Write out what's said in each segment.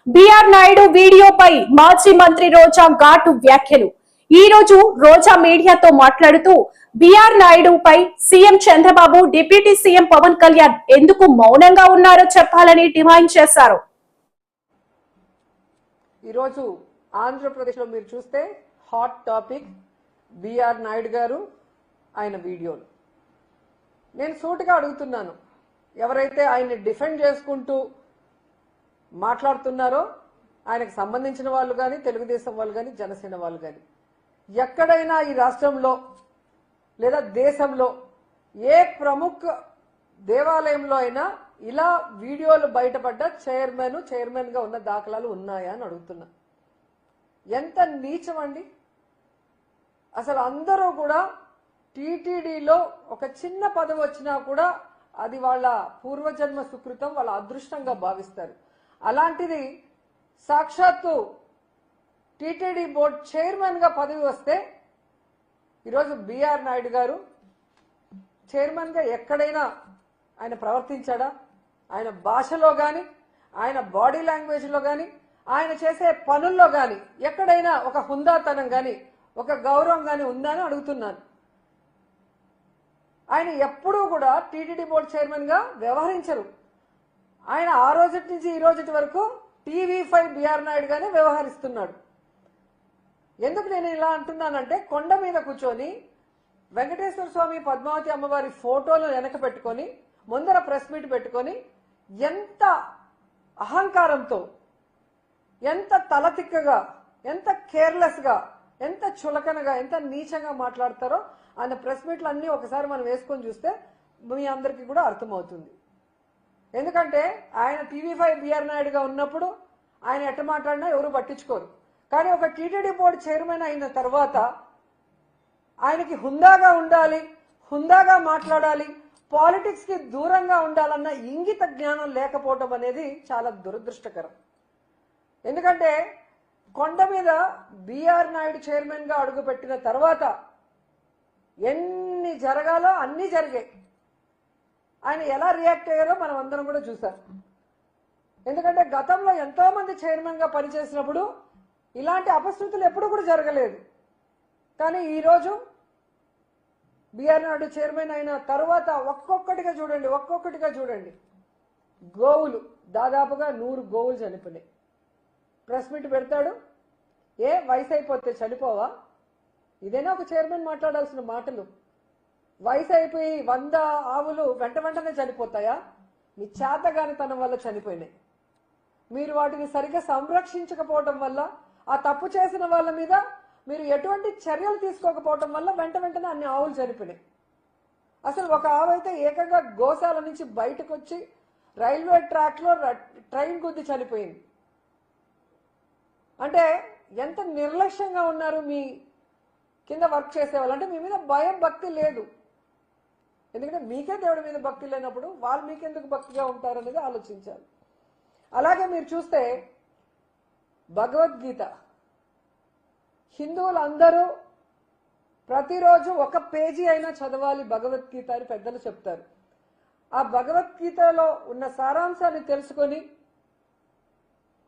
BR Naidu వీడియోపై మాజీ మంత్రి రోజా ఘాటు వ్యాఖ్యలు. ఈ రోజు రోజా మీడియాతో మాట్లాడుతూ బిఆర్ నాయుడుపై CM Chandrababu, deputy CM Pawan Kalyan ఎందుకు మౌనంగా ఉన్నారో చెప్పాలని డిమాండ్ చేశారు. ఈరోజు ఆంధ్రప్రదేశ్లో మీరు చూస్తే హాట్ టాపిక్ బిఆర్ నాయుడు గారు, ఆయన వీడియోలు. నేను సూటిగా అడుగుతున్నాను, ఎవరైతే ఆయన్ని డిఫెండ్ చేసుకుంటూ మాట్లాడుతున్నారో ఆయనకు సంబంధించిన వాళ్ళు కానీ, తెలుగుదేశం వాళ్ళు కానీ, జనసేన వాళ్ళు కానీ, ఎక్కడైనా ఈ రాష్ట్రంలో లేదా దేశంలో ఏ ప్రముఖ దేవాలయంలో అయినా ఇలా వీడియోలు బయటపడ్డ చైర్మన్ గా ఉన్న దాఖలాలు ఉన్నాయా అని అడుగుతున్నా. ఎంత నీచం అండి అసలు. అందరూ కూడా టీటీడీలో ఒక చిన్న పదవి వచ్చినా కూడా అది వాళ్ళ పూర్వజన్మ సుకృతం, వాళ్ళ అదృష్టంగా భావిస్తారు. అలాంటిది సాక్షాత్తు టీటీడీ బోర్డు చైర్మన్ గా పదవి వస్తే ఈరోజు బిఆర్ నాయుడు గారు చైర్మన్ గా ఎక్కడైనా ఆయన ప్రవర్తించాడా? ఆయన భాషలో గాని, ఆయన బాడీ లాంగ్వేజ్ లో గాని, ఆయన చేసే పనుల్లో గాని ఎక్కడైనా ఒక హుందాతనం గాని, ఒక గౌరవం గాని ఉందని అడుగుతున్నాను. ఆయన ఎప్పుడూ కూడా టీటీడీ బోర్డు చైర్మన్ గా వ్యవహరించరు. ఆయన ఆ రోజు నుంచి ఈ రోజు వరకు TV5 బిఆర్ నాయుడు గానే వ్యవహరిస్తున్నాడు. ఎందుకు నేను ఇలా అంటున్నానంటే, కొండ మీద కూర్చొని వెంకటేశ్వర స్వామి, పద్మావతి అమ్మవారి ఫోటోలు వెనక పెట్టుకొని ముందర ప్రెస్ మీట్ పెట్టుకొని ఎంత అహంకారంతో, ఎంత తలతిక్కగా, ఎంత కేర్లెస్ గా, ఎంత చులకనగా, ఎంత నీచంగా మాట్లాడతారో ఆయన ప్రెస్ మీట్లు అన్ని ఒకసారి మనం వేసుకొని చూస్తే మీ అందరికీ కూడా అర్థమవుతుంది. ఎందుకంటే ఆయన TV5 బిఆర్ నాయుడుగా ఉన్నప్పుడు ఆయన ఎట్ట మాట్లాడినా ఎవరు పట్టించుకోరు. కానీ ఒక టీటీడీ బోర్డు చైర్మన్ అయిన తర్వాత ఆయనకి హుందాగా ఉండాలి, హుందాగా మాట్లాడాలి, పాలిటిక్స్ కి దూరంగా ఉండాలన్న ఇంగిత జ్ఞానం లేకపోవడం అనేది చాలా దురదృష్టకరం. ఎందుకంటే కొండ మీద బిఆర్ నాయుడు చైర్మన్ గా అడుగుపెట్టిన తర్వాత ఎన్ని జరగాలో అన్ని జరిగాయి. ఆయన ఎలా రియాక్ట్ అయ్యారో మనం అందరం కూడా చూసాం. ఎందుకంటే గతంలో ఎంతో మంది చైర్మన్ గా పనిచేసినప్పుడు ఇలాంటి అపశృతులు ఎప్పుడు కూడా జరగలేదు. కానీ ఈరోజు బిఆర్ నాయుడు చైర్మన్ అయిన తర్వాత ఒక్కొక్కటిగా చూడండి గోవులు, దాదాపుగా 100 గోవులు చనిపోయినాయి. ప్రెస్ మీట్ పెడతాడు, ఏ వయసు అయిపోతే చనిపోవా? ఇదేనా ఒక చైర్మన్ మాట్లాడాల్సిన మాటలు? వయసు అయిపోయి 100 ఆవులు వెంటనే చనిపోతాయా? మీ చేతగానితనం వల్ల చనిపోయినాయి. మీరు వాటిని సరిగ్గా సంరక్షించకపోవటం వల్ల, ఆ తప్పు చేసిన వాళ్ళ మీద మీరు ఎటువంటి చర్యలు తీసుకోకపోవటం వల్ల వెంటనే అన్ని ఆవులు చనిపోయినాయి. అసలు ఒక ఆవు అయితే ఏకంగా గోశాల నుంచి బయటకు వచ్చి రైల్వే ట్రాక్ లో ట్రైన్ గుద్ది చనిపోయింది. అంటే ఎంత నిర్లక్ష్యంగా ఉన్నారు మీ కింద వర్క్ చేసేవాళ్ళు. అంటే మీ మీద భయం, భక్తి లేదు. ఎందుకంటే మీకే దేవుడి మీద భక్తి లేనప్పుడు వాళ్ళు మీకెందుకు భక్తిగా ఉంటారనేది ఆలోచించాలి. అలాగే మీరు చూస్తే భగవద్గీత హిందువులందరూ ప్రతిరోజు ఒక పేజీ అయినా చదవాలి భగవద్గీత అని పెద్దలు చెప్తారు. ఆ భగవద్గీతలో ఉన్న సారాంశాన్ని తెలుసుకొని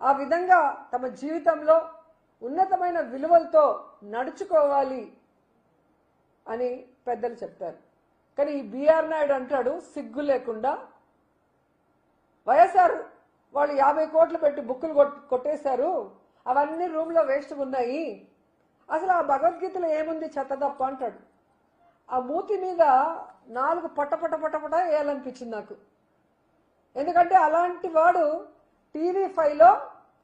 ఆ విధంగా తమ జీవితంలో ఉన్నతమైన విలువలతో నడుచుకోవాలి అని పెద్దలు చెప్తారు. కానీ ఈ బిఆర్ నాయుడు అంటాడు సిగ్గు లేకుండా, వైఎస్ఆర్ వాళ్ళు 50 కోట్లు పెట్టి బుక్కులు కొట్టేశారు, అవన్నీ రూమ్ లో వేస్ట్ ఉన్నాయి, అసలు ఆ భగవద్గీతలో ఏముంది చెత్తదప్ప అంటాడు. ఆ మూతి మీద 4 పట వేయాలనిపించింది నాకు. ఎందుకంటే అలాంటి వాడు TV5లో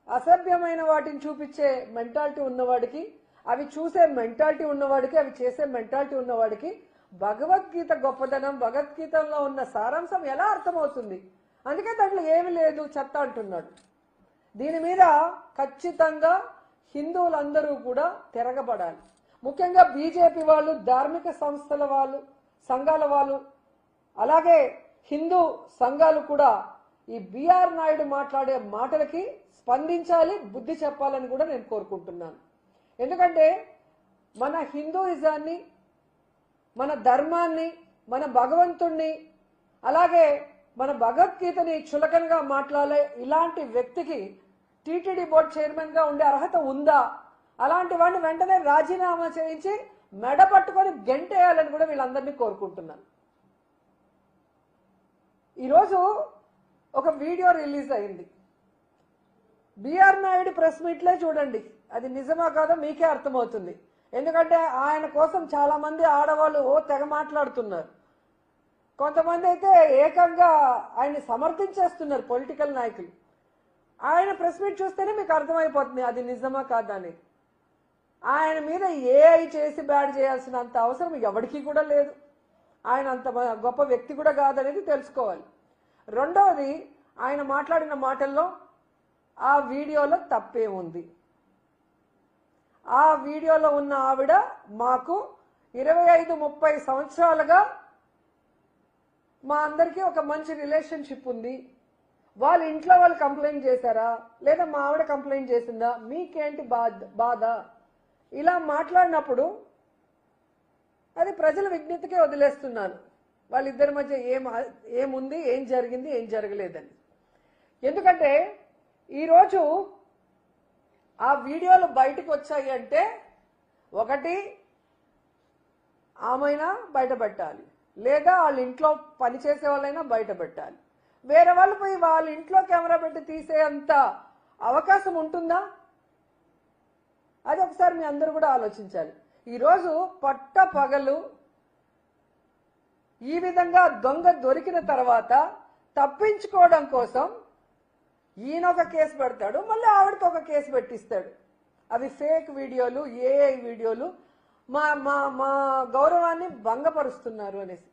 అసభ్యమైన వాటిని చూపించే మెంటాలిటీ ఉన్నవాడికి, అవి చూసే మెంటాలిటీ ఉన్నవాడికి, అవి చేసే మెంటాలిటీ ఉన్నవాడికి భగవద్గీత గొప్పదనం, భగవద్గీతలో ఉన్న సారాంశం ఎలా అర్థమవుతుంది? అందుకే దాంట్లో ఏమి లేదు, చెత్త అంటున్నాడు. దీని మీద ఖచ్చితంగా హిందువులందరూ కూడా తిరగబడాలి. ముఖ్యంగా బీజేపీ వాళ్ళు, ధార్మిక సంస్థల వాళ్ళు, సంఘాల వాళ్ళు, అలాగే హిందూ సంఘాలు కూడా ఈ బిఆర్ నాయుడు మాట్లాడే మాటలకి స్పందించాలి, బుద్ధి చెప్పాలని కూడా నేను కోరుకుంటున్నాను. ఎందుకంటే మన హిందూయిజాన్ని, మన ధర్మాన్ని, మన భగవంతుణ్ణి, అలాగే మన భగవద్గీతని చులకనగా మాట్లాడే ఇలాంటి వ్యక్తికి టీటీడీ బోర్డు చైర్మన్ గా ఉండే అర్హత ఉందా? అలాంటి వాడిని వెంటనే రాజీనామా చేయించి మెడ పట్టుకొని గెంటేయాలని కూడా వీళ్ళందరినీ కోరుకుంటున్నాను. ఈరోజు ఒక వీడియో రిలీజ్ అయింది. బిఆర్ నాయుడు ప్రెస్ మీట్లే చూడండి, అది నిజమా కాదో మీకే అర్థమవుతుంది. ఎందుకంటే ఆయన కోసం చాలా మంది ఆడవాళ్ళు తెగ మాట్లాడుతున్నారు. కొంతమంది అయితే ఏకంగా ఆయన్ని సమర్థించేస్తున్నారు పొలిటికల్ నాయకులు. ఆయన ప్రెస్ మీట్ చూస్తేనే మీకు అర్థమైపోతుంది అది నిజమా కాదా అని. ఆయన మీద ఏఐ చేసి బ్యాడ్ చేయాల్సినంత అవసరం ఎవరికీ కూడా లేదు. ఆయన అంత గొప్ప వ్యక్తి కూడా కాదనేది తెలుసుకోవాలి. రెండవది, ఆయన మాట్లాడిన మాటల్లో ఆ వీడియోలో తప్పే ఉంది. ఆ వీడియోలో ఉన్న ఆవిడ మాకు 25-30 సంవత్సరాలుగా మా అందరికీ ఒక మంచి రిలేషన్షిప్ ఉంది. వాళ్ళ ఇంట్లో వాళ్ళు కంప్లైంట్ చేశారా లేదా మా ఆవిడ కంప్లైంట్ చేసిందా, మీకేంటి బాధ? ఇలా మాట్లాడినప్పుడు అది ప్రజల విజ్ఞతకే వదిలేస్తున్నాను. వాళ్ళిద్దరి మధ్య ఏముంది, ఏం జరిగింది, ఏం జరగలేదని. ఎందుకంటే ఈరోజు ఆ వీడియోలు బయటకు వచ్చాయి అంటే ఒకటి ఆమెనా బయట పెట్టాలి, లేదా వాళ్ళ ఇంట్లో పనిచేసే వాళ్ళైనా బయట పెట్టాలి. వేరే వాళ్ళు పోయి వాళ్ళ ఇంట్లో కెమెరా పెట్టి తీసేంత అవకాశం ఉంటుందా? అది ఒకసారి మీ అందరూ కూడా ఆలోచించాలి. ఈరోజు పట్ట పగలు ఈ విధంగా దొంగ దొరికిన తర్వాత తప్పించుకోవడం కోసం ఈయన ఒక కేసు పెడతాడు, మళ్ళీ ఆవిడకి ఒక కేసు పెట్టిస్తాడు. అవి ఫేక్ వీడియోలు, ఏఐ వీడియోలు, మా మా మా గౌరవాన్ని భంగపరుస్తున్నారు అనేసి.